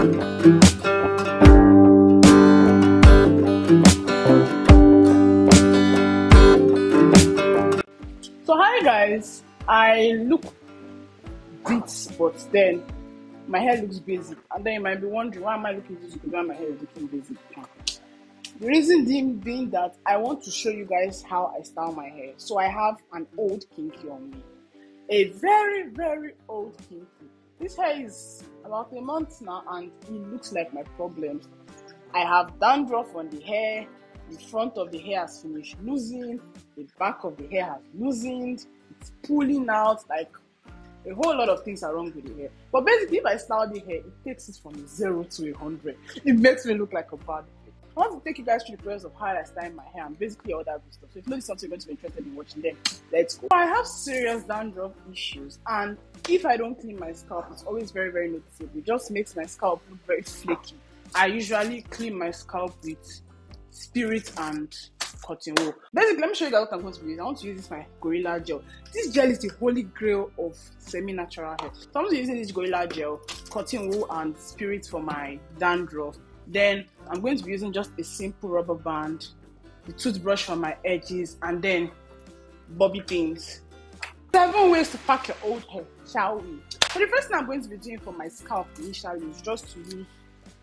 So hi guys, I look bits, but then my hair looks basic, and then you might be wondering why am I looking this good when my hair is looking basic. The reason being that I want to show you guys how I style my hair. So I have an old kinky on me, a very old kinky. This hair is about a month now and it looks like my problems. I have dandruff on the hair, the front of the hair has finished losing, the back of the hair has loosened, it's pulling out, like a whole lot of things are wrong with the hair. But basically, if I style the hair, it takes it from 0 to 100. It makes me look like a bad boy. I want to take you guys through the process of how I style my hair and basically all that good stuff. So if you know this is something you're going to be interested in watching, then let's go. I have serious dandruff issues, and if I don't clean my scalp, it's always very noticeable. It just makes my scalp look very flaky. I usually clean my scalp with spirit and cotton wool. Basically, let me show you guys what I'm going to be using. I want to use this my Gorilla Gel. This gel is the holy grail of semi-natural hair. So I'm going to be using this Gorilla Gel, cotton wool and spirit for my dandruff. Then I'm going to be using just a simple rubber band, the toothbrush for my edges, and then bobby pins. 7 ways to pack your old hair, shall we? So the first thing I'm going to be doing for my scalp initially is just to use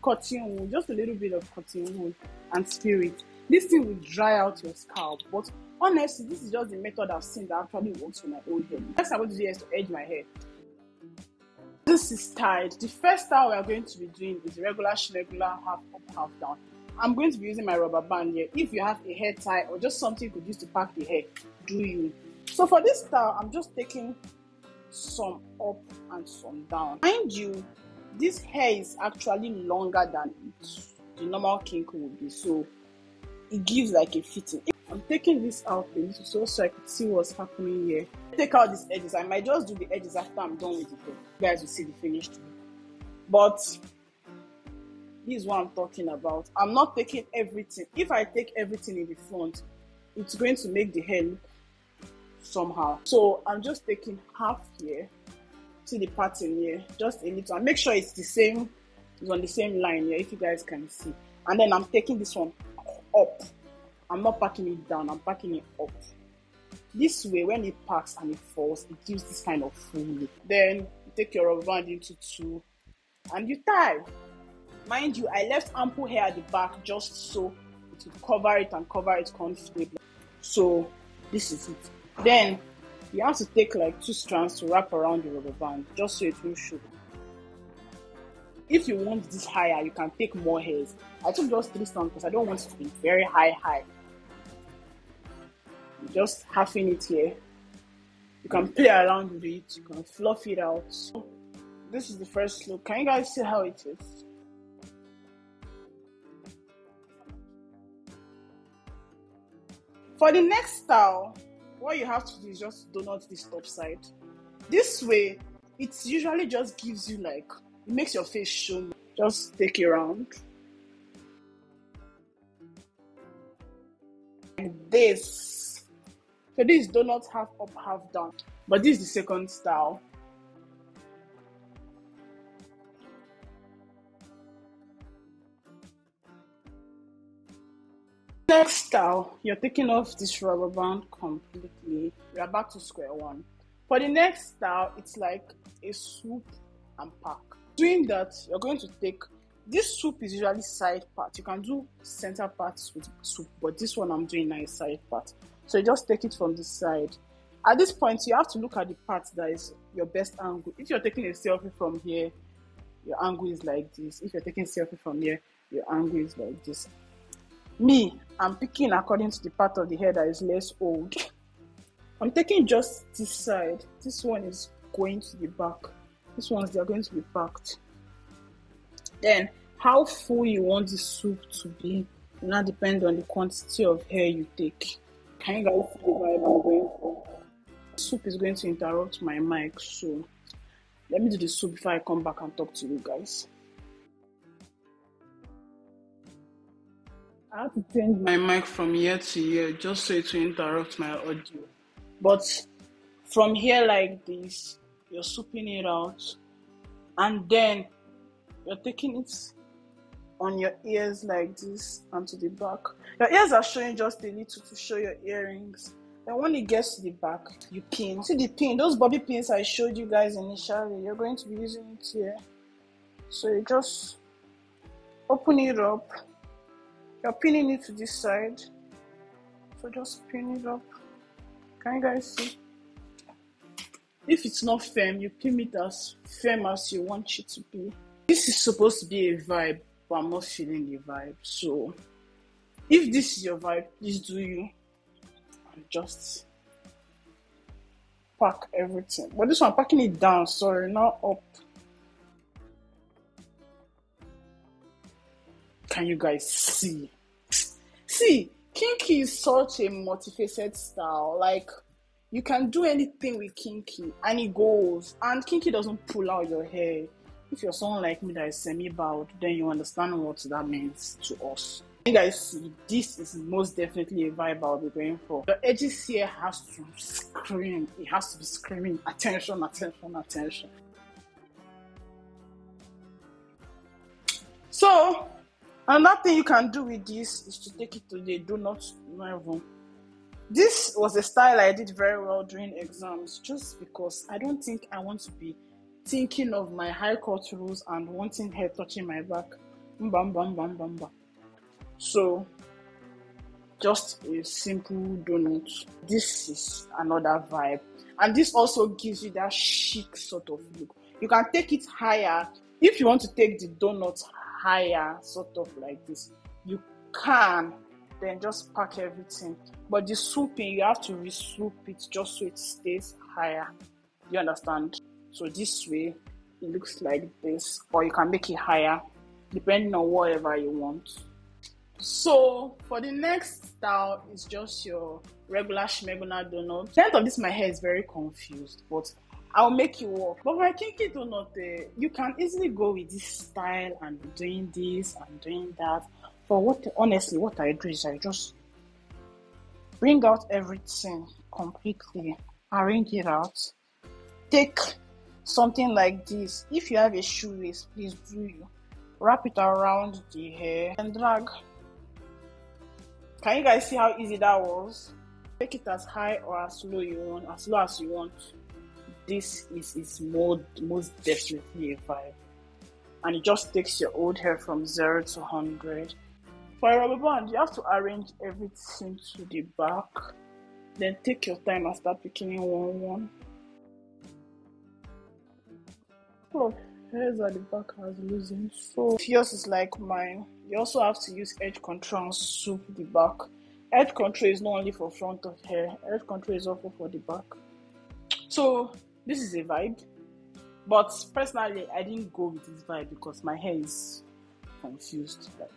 cotton wool, just a little bit of cotton wool and spirit. This thing will dry out your scalp, but honestly, this is just the method I've seen that actually works for my old hair. Next I'm going to do is to edge my hair. This is tied. The first style we are going to be doing is regular half up, half down. I'm going to be using my rubber band here. If you have a hair tie or just something you could use to pack the hair, do you? So for this style, I'm just taking some up and some down. Mind you, this hair is actually longer than the normal kinky would be, so it gives like a fitting. I'm taking this out a little so I could see what's happening here. Take out these edges. I might just do the edges after I'm done with the hair. You guys will see the finished look. But this is what I'm talking about. I'm not taking everything. If I take everything in the front, it's going to make the hair look somehow. So I'm just taking half here. See the pattern here, just a little, and make sure it's the same, it's on the same line here, if you guys can see. And then I'm taking this one up. I'm not packing it down, I'm packing it up. This way, when it packs and it falls, it gives this kind of full look. Then you take your rubber band into 2 and you tie. Mind you, I left ample hair at the back just so it will cover it and cover it comfortably. So this is it. Then you have to take like 2 strands to wrap around the rubber band just so it will show. If you want this higher, you can take more hairs. I took just 3 strands because I don't want it to be very high. Just halving it here. You can play around with it, you can fluff it out. So this is the first look. Can you guys see how it is? For the next style, what you have to do is just donut this top side. This way, it usually just gives you like, it makes your face show. Just take it around. Like this. So this is donut half up, half down. But this is the second style. Next style, you're taking off this rubber band completely. We are back to square one. For the next style, it's like a swoop and pack. Doing that, you're going to take, this swoop is usually side part. You can do center parts with swoop, but this one I'm doing now is side part. So you just take it from the side. At this point, you have to look at the part that is your best angle. If you're taking a selfie from here, your angle is like this. If you're taking a selfie from here, your angle is like this. Me, I'm picking according to the part of the hair that is less old. I'm taking just this side. This one is going to the back. These ones, they are going to be packed. Then, how full you want the soup to be will now depend on the quantity of hair you take. Can you guys see the vibe I'm going for? Soup is going to interrupt my mic, so let me do the soup before I come back and talk to you guys. I have to change my mic from year to year just so it will interrupt my audio. But from here like this, you're souping it out, and then you're taking it on your ears like this and to the back. Your ears are showing just a little to show your earrings. Then when it gets to the back, you pin. See the pin, those bobby pins I showed you guys initially, you're going to be using it here. So you just open it up. You're pinning it to this side. So just pin it up. Can you guys see? If it's not firm, you pin it as firm as you want it to be. This is supposed to be a vibe, but I'm not feeling the vibe. So if this is your vibe, please do you. And just pack everything. But this one, I'm packing it down, sorry, not up. Can you guys see? See, Kinky is such a multifaceted style. Like, you can do anything with Kinky and it goes. And Kinky doesn't pull out your hair. If you're someone like me that is semi-bowed, then you understand what that means to us. You guys see, this is most definitely a vibe I'll be going for. The edges here has to scream. It has to be screaming, attention, attention, attention. So, another thing you can do with this is to take it to the donut level. This was a style I did very well during exams, just because I don't think I want to be thinking of my high court rules and wanting hair touching my back. Bam, bam, bam, bam, bam. So, just a simple donut. This is another vibe. And this also gives you that chic sort of look. You can take it higher. If you want to take the donut higher, sort of like this, you can. Then just pack everything. But the swooping, you have to re-swoop it just so it stays higher. You understand? So this way, it looks like this. Or you can make it higher, depending on whatever you want. So for the next style, it's just your regular shmeguna donut. The length of this, my hair is very confused, but I'll make it work. But for a kinky donut, you can easily go with this style and be doing this and doing that. But honestly, what I do is I just bring out everything completely, arrange it out. Take something like this. If you have a shoelace, please do you. Wrap it around the hair and drag. Can you guys see how easy that was? Take it as high or as low you want, as low as you want. This is most definitely a vibe. And it just takes your old hair from 0 to 100. For a rubber band, you have to arrange everything to the back. Then take your time and start picking in one. Couple of hairs at the back has loosened. So if yours is like mine, you also have to use edge control and swoop the back. Edge control is not only for front of hair, edge control is also for the back. So this is a vibe. But personally, I didn't go with this vibe because my hair is confused. Like,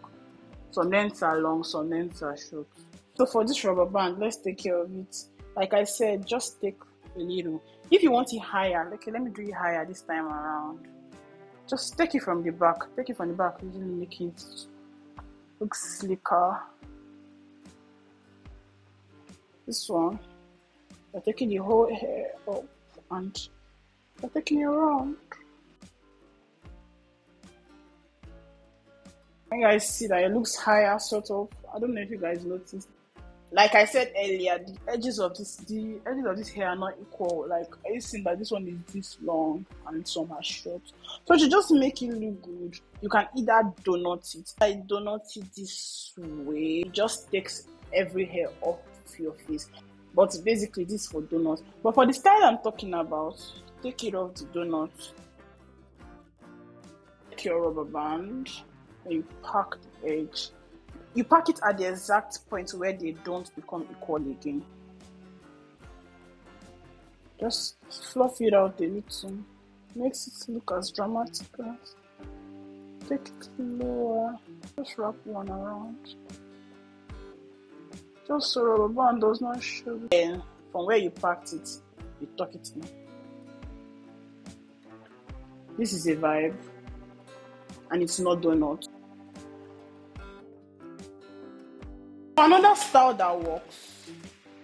some lengths are long, some lengths are short. So for this rubber band, let's take care of it. Like I said, just take a little. If you want it higher, okay, let me do it higher this time around. Just take it from the back. Take it from the back, really make it look slicker. This one, you're taking the whole hair up and you're taking it around. You guys see that it looks higher, sort of. I don't know if you guys noticed. Like I said earlier, the edges of this hair are not equal. Like, are you seeing that this one is this long and some are short? So to just make it look good, you can either donut it. I donut it this way. It just takes every hair off your face. But basically, this is for donuts. But for the style I'm talking about, take it off the donut. Take your rubber band. And you pack the edge. You pack it at the exact point where they don't become equal again. Just fluff it out a little. Makes it look as dramatic as. Take it lower. Just wrap one around. Just so rubber band does not show. Then from where you packed it, you tuck it in. This is a vibe. And it's not donut. Another style that works.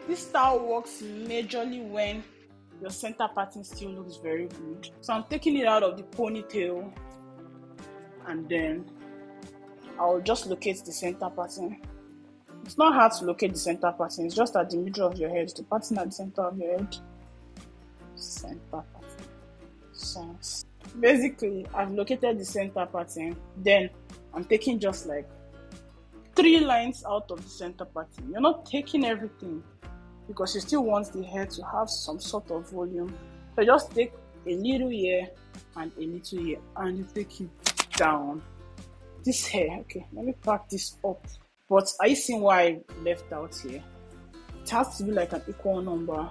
This style works majorly when your center pattern still looks very good. So I'm taking it out of the ponytail and then I'll just locate the center pattern. It's not hard to locate the center pattern, it's just at the middle of your head, the pattern at the center of your head. Center pattern. So basically, I've located the center pattern, then I'm taking just like 3 lines out of the center pattern. You're not taking everything because you still want the hair to have some sort of volume. So just take a little here and a little here and you take it down. This hair, okay, let me pack this up. But are you seeing why I left out here? It has to be like an equal number.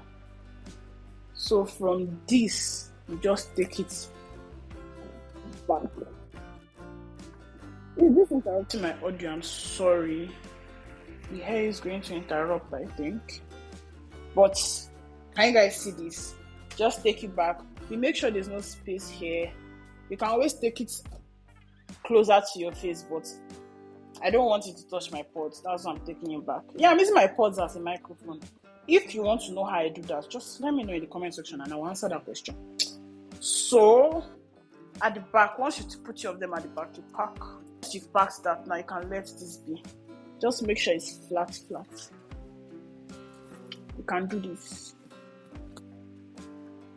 So from this, you just take it back. If this interrupting my audio, I'm sorry. The hair is going to interrupt, I think. But can you guys see this? Just take it back. You make sure there's no space here. You can always take it closer to your face, but I don't want it to touch my pods. That's why I'm taking it back. Yeah, I'm using my pods as a microphone. If you want to know how I do that, just let me know in the comment section and I'll answer that question. So, at the back, once you put your of them at the back, you pack. Once you've packed that, now you can let this be. Just make sure it's flat. You can do this.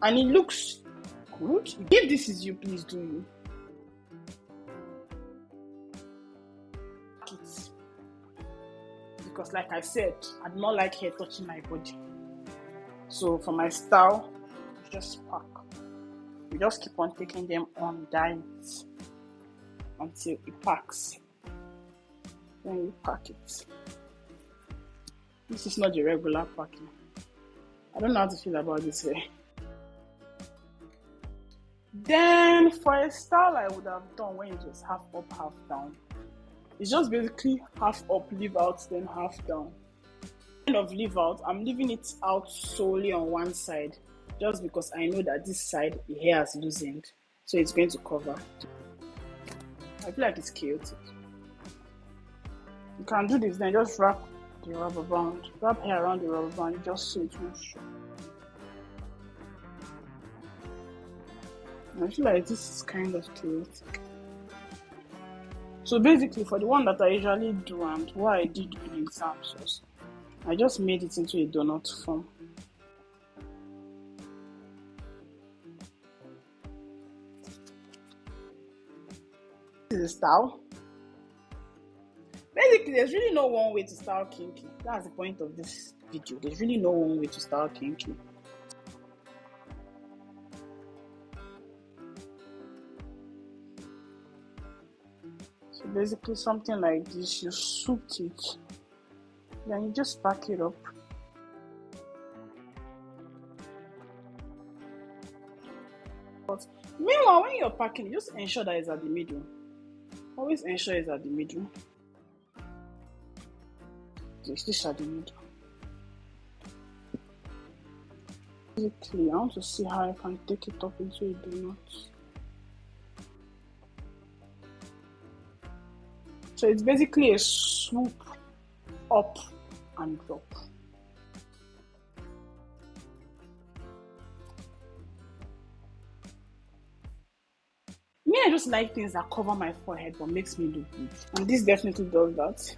And it looks good. If this is you, please do you. Because like I said, I do not like hair touching my body. So for my style, just pack. You just keep on taking them on diet until it packs. Then you pack it. This is not the regular packing. I don't know how to feel about this hair. Then for a style I would have done when it was half up, half down. It's just basically half up, leave out, then half down. Kind of leave out, I'm leaving it out solely on one side, just because I know that this side, the hair has loosened, so it's going to cover. I feel like it's chaotic. You can do this, then just wrap the rubber band. Wrap hair around the rubber band, just so it won't show. I feel like this is kind of chaotic. So basically, for the one that I usually do and what I did in exams also, I just made it into a donut form. This is the style. Basically, there's really no one way to style kinky. That's the point of this video. There's really no one way to style kinky. So basically something like this, you swoop it, then you just pack it up. But meanwhile, when you're packing, just ensure that it's at the middle. Always ensure it's at the middle. It's this at the middle. Basically, I want to see how I can take it up into a donut. So it's basically a swoop up and drop. Me, I just like things that cover my forehead but makes me look good. And this definitely does that.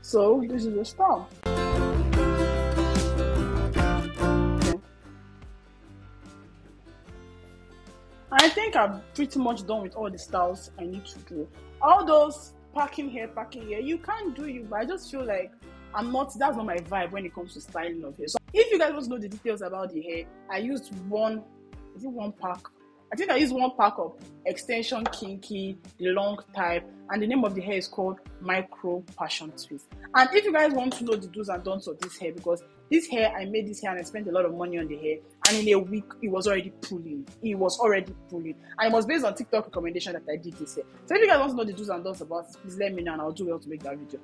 So this is the style. I think I'm pretty much done with all the styles I need to do. All those packing here, you can't do you, but I just feel like that's not my vibe when it comes to styling of hair. So if you guys want to know the details about the hair, I used one pack? I think I used one pack of extension kinky, the long type, and the name of the hair is called Micro Passion Twist. And if you guys want to know the do's and don'ts of this hair, because this hair, I made this hair and I spent a lot of money on the hair, and in a week it was already pulling. And it was based on TikTok recommendation that I did this hair. So if you guys want to know the do's and don'ts about it, please let me know and I'll do well to make that video.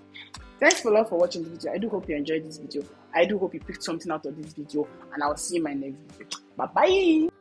Thanks a lot for watching the video. I do hope you enjoyed this video. I do hope you picked something out of this video, and I'll see you in my next video. Bye bye.